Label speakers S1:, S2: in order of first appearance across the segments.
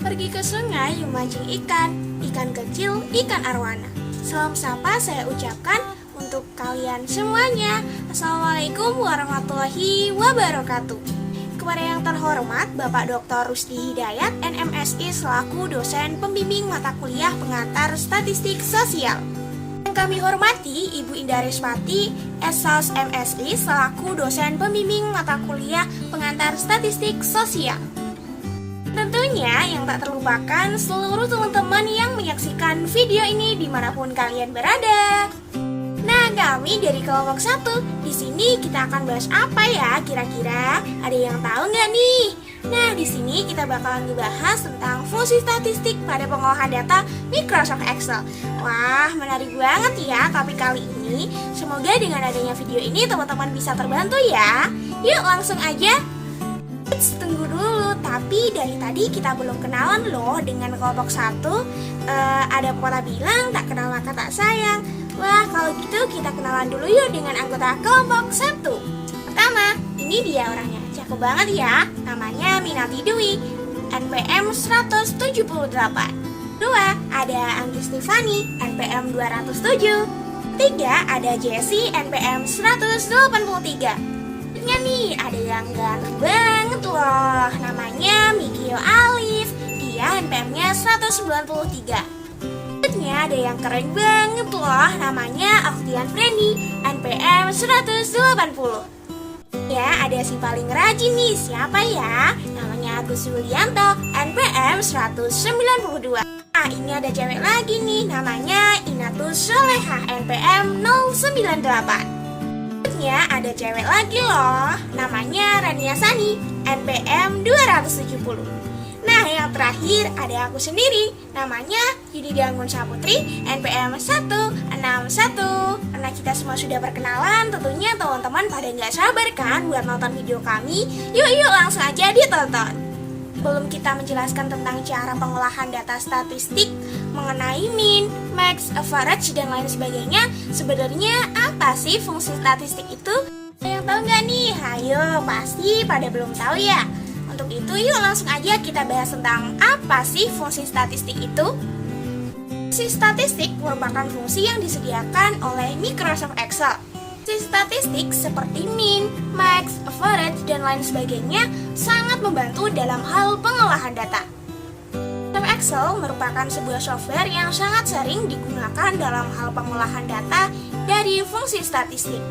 S1: Pergi ke sungai memancing ikan, ikan kecil, ikan arwana. Salam sapa saya ucapkan untuk kalian semuanya. Assalamualaikum warahmatullahi wabarakatuh. Kepada yang terhormat Bapak Dr. Rusdi Hidayat, NMSI selaku dosen pembimbing mata kuliah pengantar statistik sosial. Yang kami hormati Ibu Indah Reswati, SSAS MSI selaku dosen pembimbing mata kuliah pengantar statistik sosial. Tentunya yang tak terlupakan seluruh teman-teman yang menyaksikan video ini dimanapun kalian berada. Nah, kami dari kelompok 1 di sini kita akan bahas apa ya kira-kira? Ada yang tahu nggak nih? Nah, di sini kita bakalan ngebahas tentang fungsi statistik pada pengolahan data Microsoft Excel. Wah, menarik banget ya topik kali ini. Semoga dengan adanya video ini teman-teman bisa terbantu ya. Yuk langsung aja. Tunggu dulu, tapi dari tadi kita belum kenalan loh dengan kelompok 1. Ada pepatah bilang tak kenal maka tak sayang. Wah, kalau gitu kita kenalan dulu yuk dengan anggota kelompok 1. Pertama, ini dia orangnya, cakep banget ya. Namanya Minati Dwi, NPM 178. 2, ada Anggi Stefani, NPM 207. 3, ada Jessie, NPM 183. Nih ada yang ganteng banget loh, namanya Mikio Alif, dia NPM-nya 193. Selanjutnya ada yang keren banget loh, namanya Oktian Frendy, NPM 180. Ya, ada si paling rajin nih, siapa ya? Namanya Agus Yulianto, NPM 192. Nah, ini ada cewek lagi nih, namanya Inatus Solehah, NPM 098. Ada cewek lagi loh, namanya Rania Sani, NPM 270. Nah, yang terakhir ada aku sendiri, namanya Yudhida Anggun Saputri, NPM 161. Karena kita semua sudah berkenalan, tentunya teman-teman pada nggak sabar kan buat nonton video kami. Yuk langsung aja ditonton. Belum kita menjelaskan tentang cara pengolahan data statistik mengenai mean, max, average, dan lain sebagainya. Sebenarnya apa sih fungsi statistik itu? Yang tahu nggak nih? Ayo, pasti pada belum tahu ya. Untuk itu yuk langsung aja kita bahas tentang apa sih fungsi statistik itu. Fungsi statistik merupakan fungsi yang disediakan oleh Microsoft Excel. Fungsi statistik seperti mean, max, average, dan lain sebagainya sangat membantu dalam hal pengolahan data. Excel merupakan sebuah software yang sangat sering digunakan dalam hal pengolahan data dari fungsi statistik.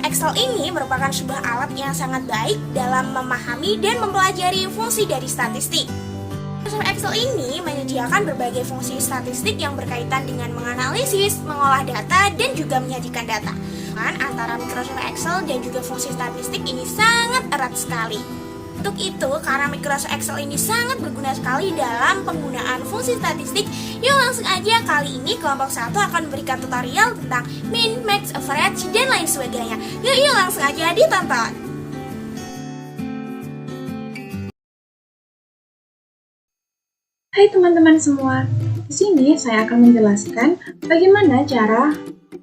S1: Excel ini merupakan sebuah alat yang sangat baik dalam memahami dan mempelajari fungsi dari statistik. Excel ini menyediakan berbagai fungsi statistik yang berkaitan dengan menganalisis, mengolah data, dan juga menyajikan data. Antara Microsoft Excel dan juga fungsi statistik ini sangat erat sekali. Untuk itu, karena Microsoft Excel ini sangat berguna sekali dalam penggunaan fungsi statistik, yuk langsung aja kali ini kelompok 1 akan memberikan tutorial tentang mean, max, average, dan lain sebagainya. Yuk langsung aja ditonton.
S2: Hai teman-teman semua, di sini saya akan menjelaskan bagaimana cara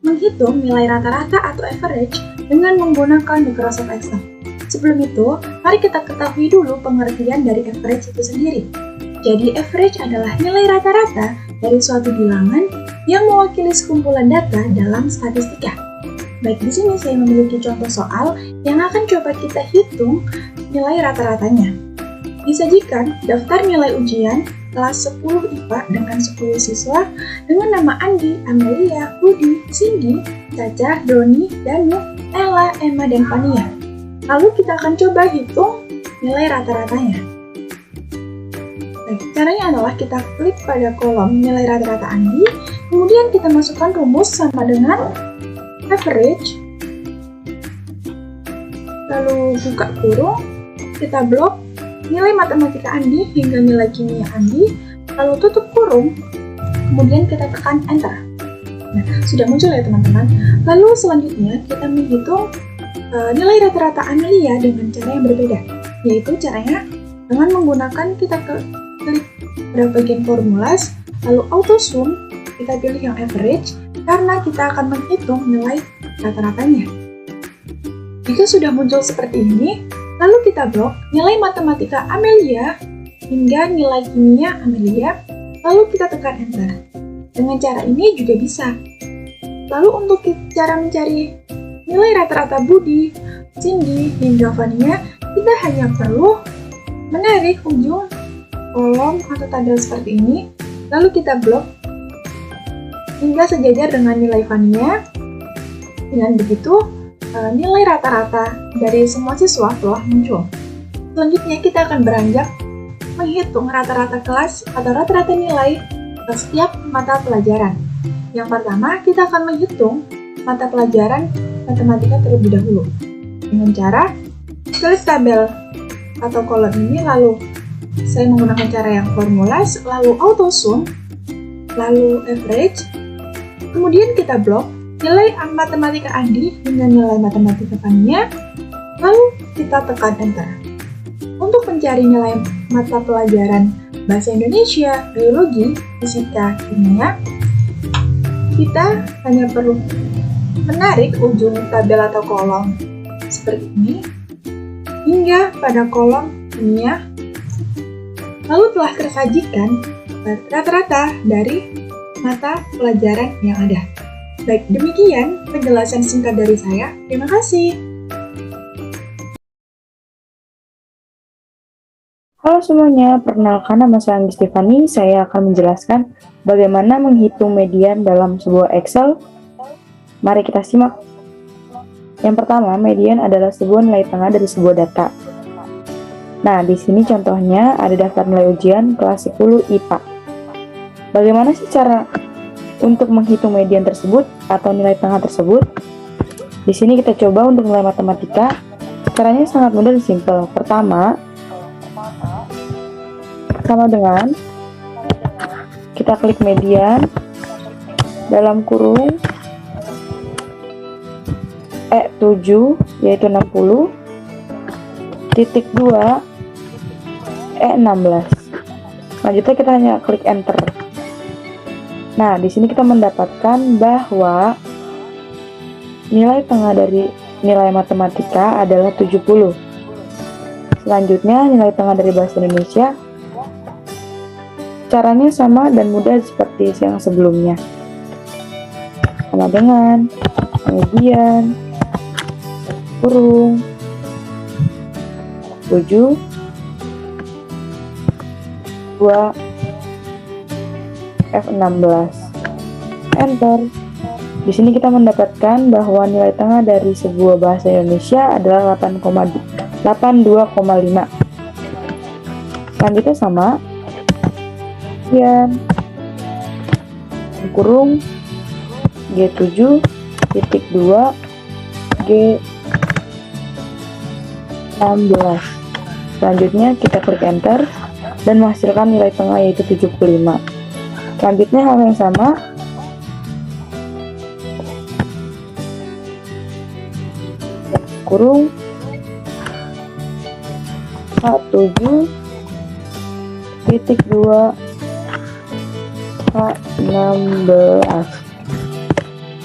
S2: menghitung nilai rata-rata atau average dengan menggunakan Microsoft Excel. Sebelum itu, mari kita ketahui dulu pengertian dari average itu sendiri. Jadi, average adalah nilai rata-rata dari suatu bilangan yang mewakili sekumpulan data dalam statistika. Baik, di sini saya memiliki contoh soal yang akan coba kita hitung nilai rata-ratanya. Disajikan daftar nilai ujian kelas 10 IPA dengan 10 siswa dengan nama Andi, Amelia, Budi, Cindy, Caca, Doni, Danu, Ella, Emma, dan Fania. Lalu kita akan coba hitung nilai rata-ratanya. Baik, caranya adalah kita klik pada kolom nilai rata-rata Andi, kemudian kita masukkan rumus sama dengan average, lalu buka kurung, kita blok nilai matematika Andi hingga nilai kimia Andi, lalu tutup kurung, kemudian kita tekan enter. Nah, sudah muncul ya teman-teman. Lalu selanjutnya kita menghitung nilai rata-rata Amelia dengan cara yang berbeda, yaitu caranya dengan menggunakan kita klik pada bagian formulas, lalu auto sum, kita pilih yang average karena kita akan menghitung nilai rata-ratanya. Jika sudah muncul seperti ini, lalu kita blok nilai matematika Amelia hingga nilai kimia Amelia, lalu kita tekan enter. Dengan cara ini juga bisa. Lalu untuk cara mencari nilai rata-rata Budi, Cindy, hingga Fania, kita hanya perlu menarik ujung kolom atau tabel seperti ini, lalu kita blok hingga sejajar dengan nilai Fania. Dengan begitu, nilai rata-rata dari semua siswa telah muncul. Selanjutnya kita akan beranjak menghitung rata-rata kelas atau rata-rata nilai setiap mata pelajaran. Yang pertama, kita akan menghitung mata pelajaran matematika terlebih dahulu dengan cara tulis tabel atau kolom ini, lalu saya menggunakan cara yang formulas, lalu auto sum, lalu average, kemudian kita blok nilai matematika Andi hingga nilai matematika Fania, lalu kita tekan enter. Untuk mencari nilai mata pelajaran Bahasa Indonesia, Biologi, Fisika, Kimia, kita hanya perlu menarik ujung tabel atau kolom seperti ini hingga pada kolom kimia, lalu telah tersajikan rata-rata dari mata pelajaran yang ada. Baik, demikian penjelasan singkat dari saya. Terima kasih.
S3: Halo semuanya, perkenalkan nama saya Anggi Stefani. Saya akan menjelaskan bagaimana menghitung median dalam sebuah Excel. Mari kita simak. Yang pertama, median adalah sebuah nilai tengah dari sebuah data. Nah, di sini contohnya ada daftar nilai ujian kelas 10 IPA. Bagaimana sih cara untuk menghitung median tersebut atau nilai tengah tersebut? Di sini kita coba untuk nilai matematika. Caranya sangat mudah dan simpel. Pertama, sama dengan kita klik median dalam kurung E7 yaitu 60 titik 2 E16. Selanjutnya kita hanya klik enter. Nah, di sini kita mendapatkan bahwa nilai tengah dari nilai matematika adalah 70. Selanjutnya nilai tengah dari bahasa Indonesia. Caranya sama dan mudah seperti yang sebelumnya. Sama dengan median kurung 7 2 F16 enter. Di sini kita mendapatkan bahwa nilai tengah dari sebuah bahasa Indonesia adalah 82,5. Selanjutnya sama median kurung G7 titik 2 G16. Selanjutnya kita klik enter dan menghasilkan nilai tengah yaitu 75. Selanjutnya hal yang sama kurung H7 titik 2 H16.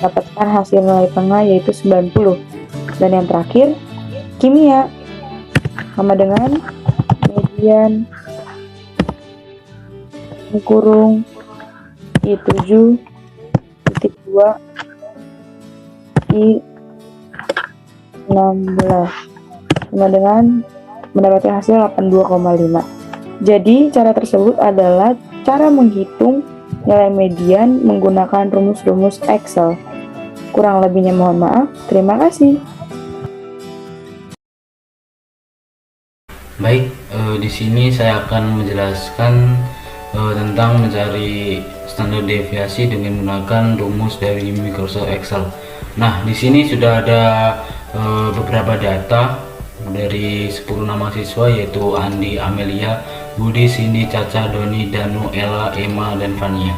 S3: Dapatkan hasil nilai tengah yaitu 90. Dan yang terakhir kimia sama dengan median kurung I7 titik 2 I16 sama dengan mendapatkan hasil 82,5. Jadi cara tersebut adalah cara menghitung nilai median menggunakan rumus-rumus Excel. Kurang lebihnya mohon maaf. Terima kasih.
S4: Baik, di sini saya akan menjelaskan tentang mencari standar deviasi dengan menggunakan rumus dari Microsoft Excel. Nah, di sini sudah ada beberapa data dari 10 nama siswa yaitu Andi, Amelia, Budi, Cindy, Caca, Doni, Danu, Ella, Emma, dan Fania.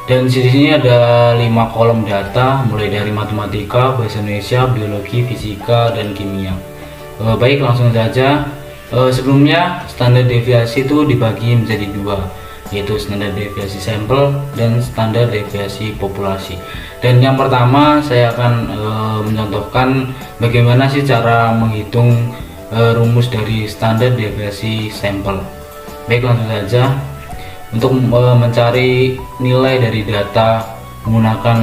S4: Dan di sini ada 5 kolom data mulai dari matematika, bahasa Indonesia, biologi, fisika, dan kimia. Baik, langsung saja. Sebelumnya standar deviasi itu dibagi menjadi dua, yaitu standar deviasi sampel dan standar deviasi populasi. Dan yang pertama saya akan mencontohkan bagaimana sih cara menghitung rumus dari standar deviasi sampel. Baik, langsung saja. Untuk mencari nilai dari data menggunakan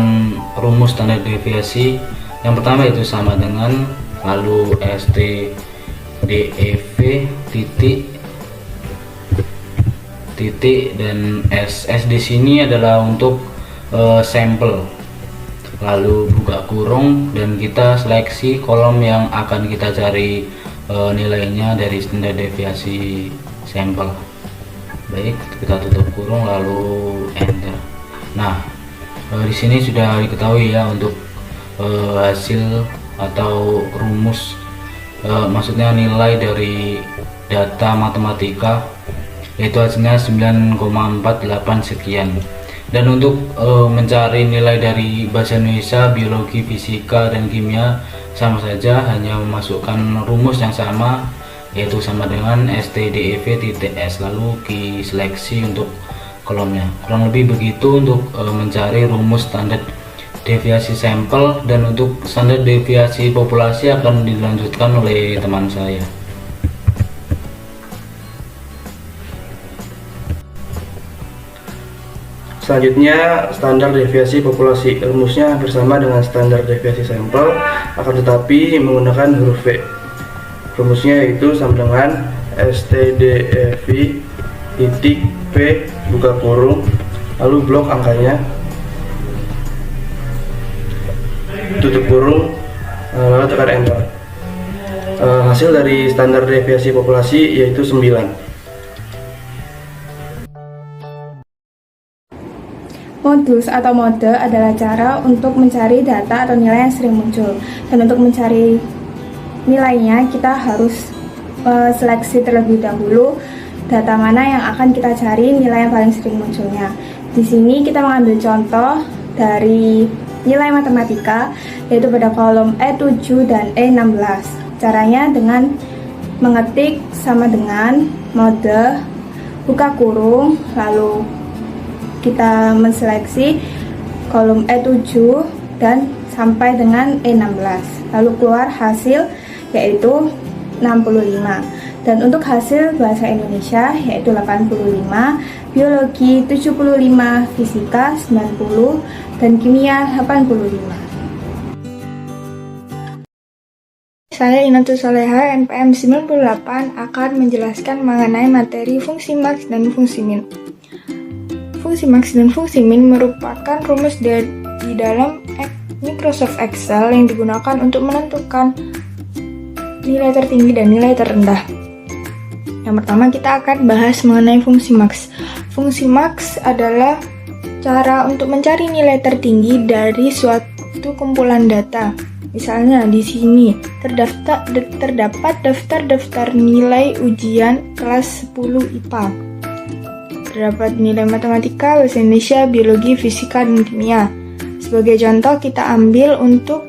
S4: rumus standar deviasi, yang pertama itu sama dengan lalu STDEV titik dan SS di sini adalah untuk sampel, lalu buka kurung dan kita seleksi kolom yang akan kita cari nilainya dari standar deviasi sampel. Baik, kita tutup kurung lalu enter. Nah, di sini sudah diketahui ya untuk hasil atau rumus, maksudnya nilai dari data matematika, yaitu hasilnya 9,48 sekian. Dan untuk mencari nilai dari bahasa Indonesia, biologi, fisika, dan kimia sama saja, hanya memasukkan rumus yang sama, yaitu sama dengan STDEV.S, lalu diseleksi untuk kolomnya. Kurang lebih begitu untuk mencari rumus standar deviasi sampel, dan untuk standar deviasi populasi akan dilanjutkan oleh teman saya.
S5: Selanjutnya, standar deviasi populasi. Rumusnya hampir sama dengan standar deviasi sampel, akan tetapi menggunakan huruf V. Rumusnya yaitu sama dengan STDEV titik P buka kurung lalu blok angkanya, tutup kurung, lalu tekan enter. Hasil dari standar deviasi populasi yaitu 9.
S2: Modus atau mode adalah cara untuk mencari data atau nilai yang sering muncul. Dan untuk mencari nilainya, kita harus seleksi terlebih dahulu data mana yang akan kita cari nilai yang paling sering munculnya. Di sini kita mengambil contoh dari nilai matematika, yaitu pada kolom E7 dan E16. Caranya dengan mengetik sama dengan mode, buka kurung, lalu kita menseleksi kolom E7 dan sampai dengan E16, lalu keluar hasil yaitu 65. Dan untuk hasil bahasa Indonesia yaitu 85, biologi 75, fisika 90, dan kimia 85. Saya Inatul Soleha, NPM 98, akan menjelaskan mengenai materi fungsi max dan fungsi min. Fungsi max dan fungsi min merupakan rumus di dalam Microsoft Excel yang digunakan untuk menentukan nilai tertinggi dan nilai terendah. Yang pertama kita akan bahas mengenai fungsi max. Fungsi max adalah cara untuk mencari nilai tertinggi dari suatu kumpulan data. Misalnya di sini terdapat daftar nilai ujian kelas 10 IPA. Terdapat nilai matematika, bahasa Indonesia, biologi, fisika, dan kimia. Sebagai contoh kita ambil untuk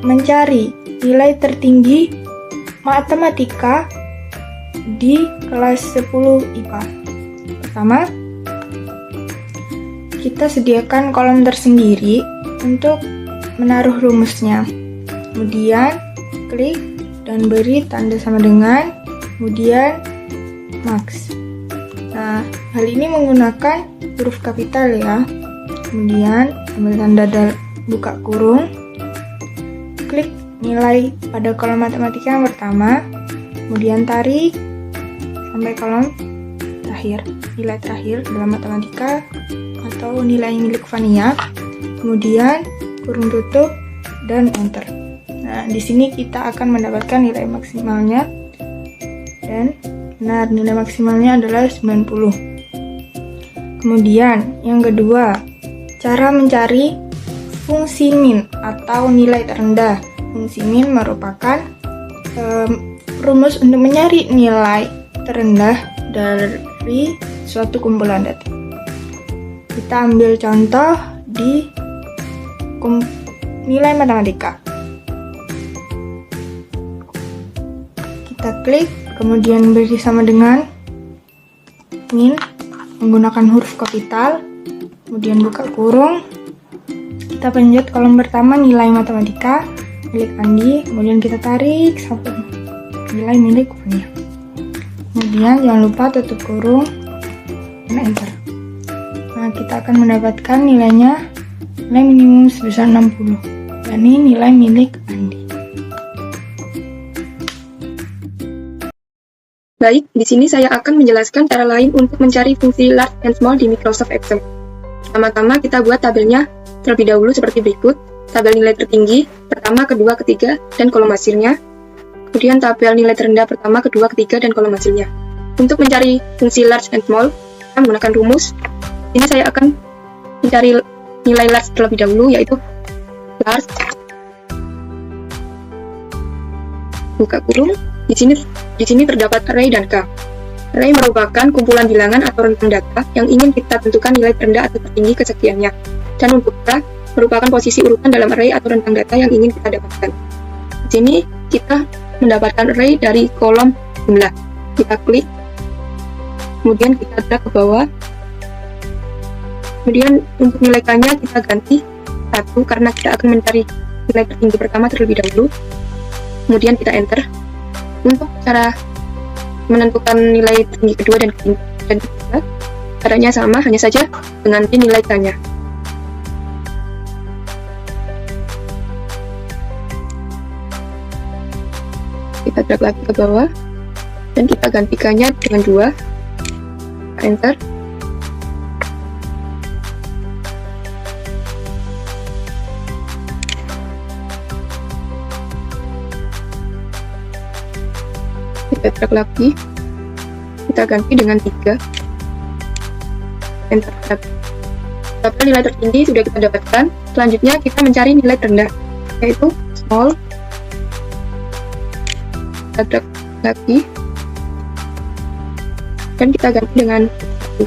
S2: mencari nilai tertinggi matematika di kelas 10 IPA. Pertama, kita sediakan kolom tersendiri untuk menaruh rumusnya. Kemudian klik dan beri tanda sama dengan, kemudian max. Nah, hal ini menggunakan huruf kapital ya. Kemudian ambil tanda buka kurung, klik nilai pada kolom matematika yang pertama, kemudian tarik sampai kolom terakhir, nilai terakhir dalam matematika atau nilai milik Vania, kemudian kurung tutup dan enter. Nah, di sini kita akan mendapatkan nilai maksimalnya, dan benar nilai maksimalnya adalah 90. Kemudian yang kedua, cara mencari fungsi min atau nilai terendah. Fungsi min merupakan rumus untuk mencari nilai terendah dari suatu kumpulan data. Kita ambil contoh di nilai matematika. Kita klik, kemudian beri sama dengan min menggunakan huruf kapital, kemudian buka kurung. Kita pencet kolom pertama nilai matematika milik Andi, kemudian kita tarik sampai nilai milik Vania. Kemudian
S6: Kemudian jangan lupa tutup kurung dan enter. Nah, kita akan mendapatkan nilai minimum sebesar 60, yakni nilai milik Andi.
S2: Baik, di sini saya akan menjelaskan cara lain untuk mencari fungsi large and small di Microsoft Excel. Pertama-tama kita buat tabelnya terlebih dahulu seperti berikut. Tabel nilai tertinggi, pertama, kedua, ketiga, dan kolom hasilnya. Kemudian tabel nilai terendah pertama, kedua, ketiga, dan kolom hasilnya. Untuk mencari fungsi large and small, kita menggunakan rumus. Ini saya akan mencari nilai large terlebih dahulu, yaitu large, buka kurung. Di sini terdapat array dan K. Array merupakan kumpulan bilangan atau rentang data yang ingin kita tentukan nilai terendah atau tertinggi kesekiannya. Dan untuk K merupakan posisi urutan dalam array atau rentang data yang ingin kita dapatkan. Di sini kita mendapatkan array dari kolom jumlah. Kita klik, kemudian kita drag ke bawah. Kemudian untuk nilai K-nya kita ganti 1 karena kita akan mencari nilai tertinggi pertama terlebih dahulu. Kemudian kita enter. Untuk cara menentukan nilai tertinggi kedua dan ketiga, caranya sama, hanya saja mengganti nilai K-nya. Kita drag lagi ke bawah dan kita ganti K-nya dengan 2. Enter. Kita drag lagi, kita ganti dengan 3. Enter. Tabel nilai tertinggi sudah kita dapatkan. Selanjutnya kita mencari nilai terendah, yaitu small. Kita drag lagi dan kita ganti dengan 1.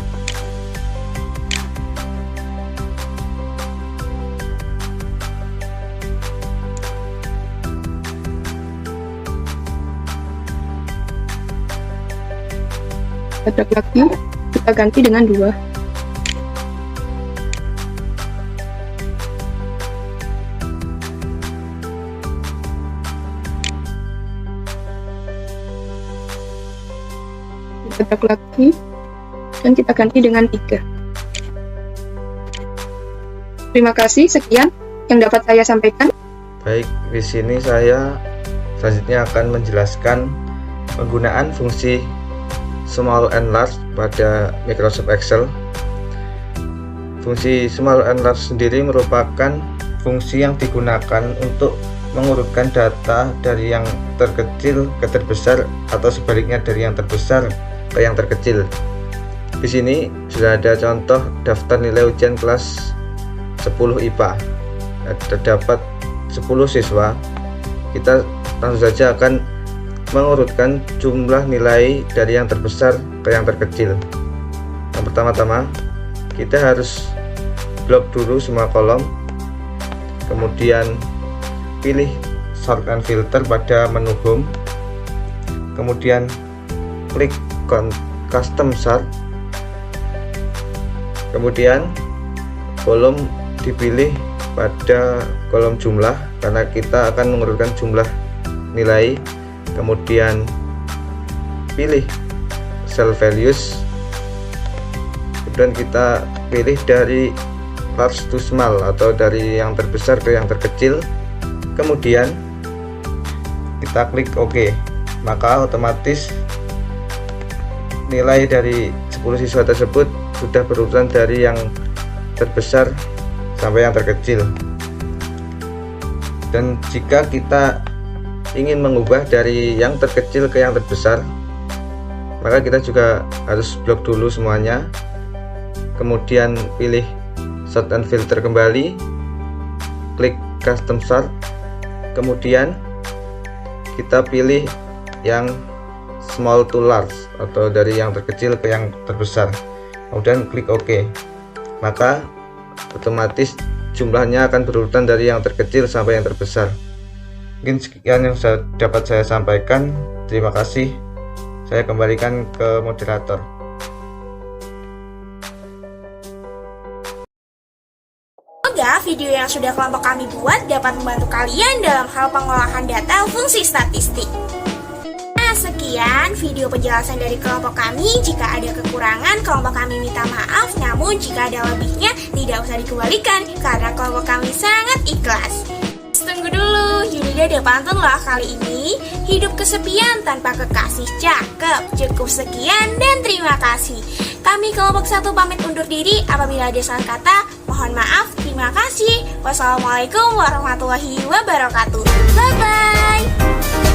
S2: Kita drag lagi, kita ganti dengan 2. Kita drag lagi dan kita ganti dengan 3. Terima kasih, sekian yang dapat saya sampaikan.
S5: Baik, di sini saya selanjutnya akan menjelaskan penggunaan fungsi small and large pada Microsoft Excel. Fungsi small and large sendiri merupakan fungsi yang digunakan untuk mengurutkan data dari yang terkecil ke terbesar atau sebaliknya dari yang terbesar ke yang terkecil. Di sini sudah ada contoh daftar nilai ujian kelas 10 IPA. Terdapat 10 siswa. Kita langsung saja akan mengurutkan jumlah nilai dari yang terbesar ke yang terkecil. Yang pertama-tama kita harus blok dulu semua kolom, kemudian pilih sort and filter pada menu home, kemudian klik custom sort, kemudian kolom dipilih pada kolom jumlah karena kita akan mengurutkan jumlah nilai. Kemudian pilih cell values, kemudian kita pilih dari large to small atau dari yang terbesar ke yang terkecil, kemudian kita klik OK, maka otomatis nilai dari 10 siswa tersebut sudah berurutan dari yang terbesar sampai yang terkecil. Dan jika kita ingin mengubah dari yang terkecil ke yang terbesar, maka kita juga harus blok dulu semuanya, kemudian pilih sort and filter kembali, klik custom sort, kemudian kita pilih yang small to large atau dari yang terkecil ke yang terbesar, kemudian klik OK, maka otomatis jumlahnya akan berurutan dari yang terkecil sampai yang terbesar. Mungkin sekian yang dapat saya sampaikan. Terima kasih. Saya kembalikan ke moderator.
S1: Semoga video yang sudah kelompok kami buat dapat membantu kalian dalam hal pengolahan data fungsi statistik. Nah, sekian video penjelasan dari kelompok kami. Jika ada kekurangan, kelompok kami minta maaf. Namun jika ada lebihnya, tidak usah dikembalikan karena kelompok kami sangat ikhlas. Tunggu dulu, Yunida ada pantun loh kali ini. Hidup kesepian tanpa kekasih, cakep. Cukup sekian dan terima kasih. Kami kelompok 1 pamit undur diri. Apabila ada salah kata, mohon maaf. Terima kasih. Wassalamualaikum warahmatullahi wabarakatuh. Bye-bye.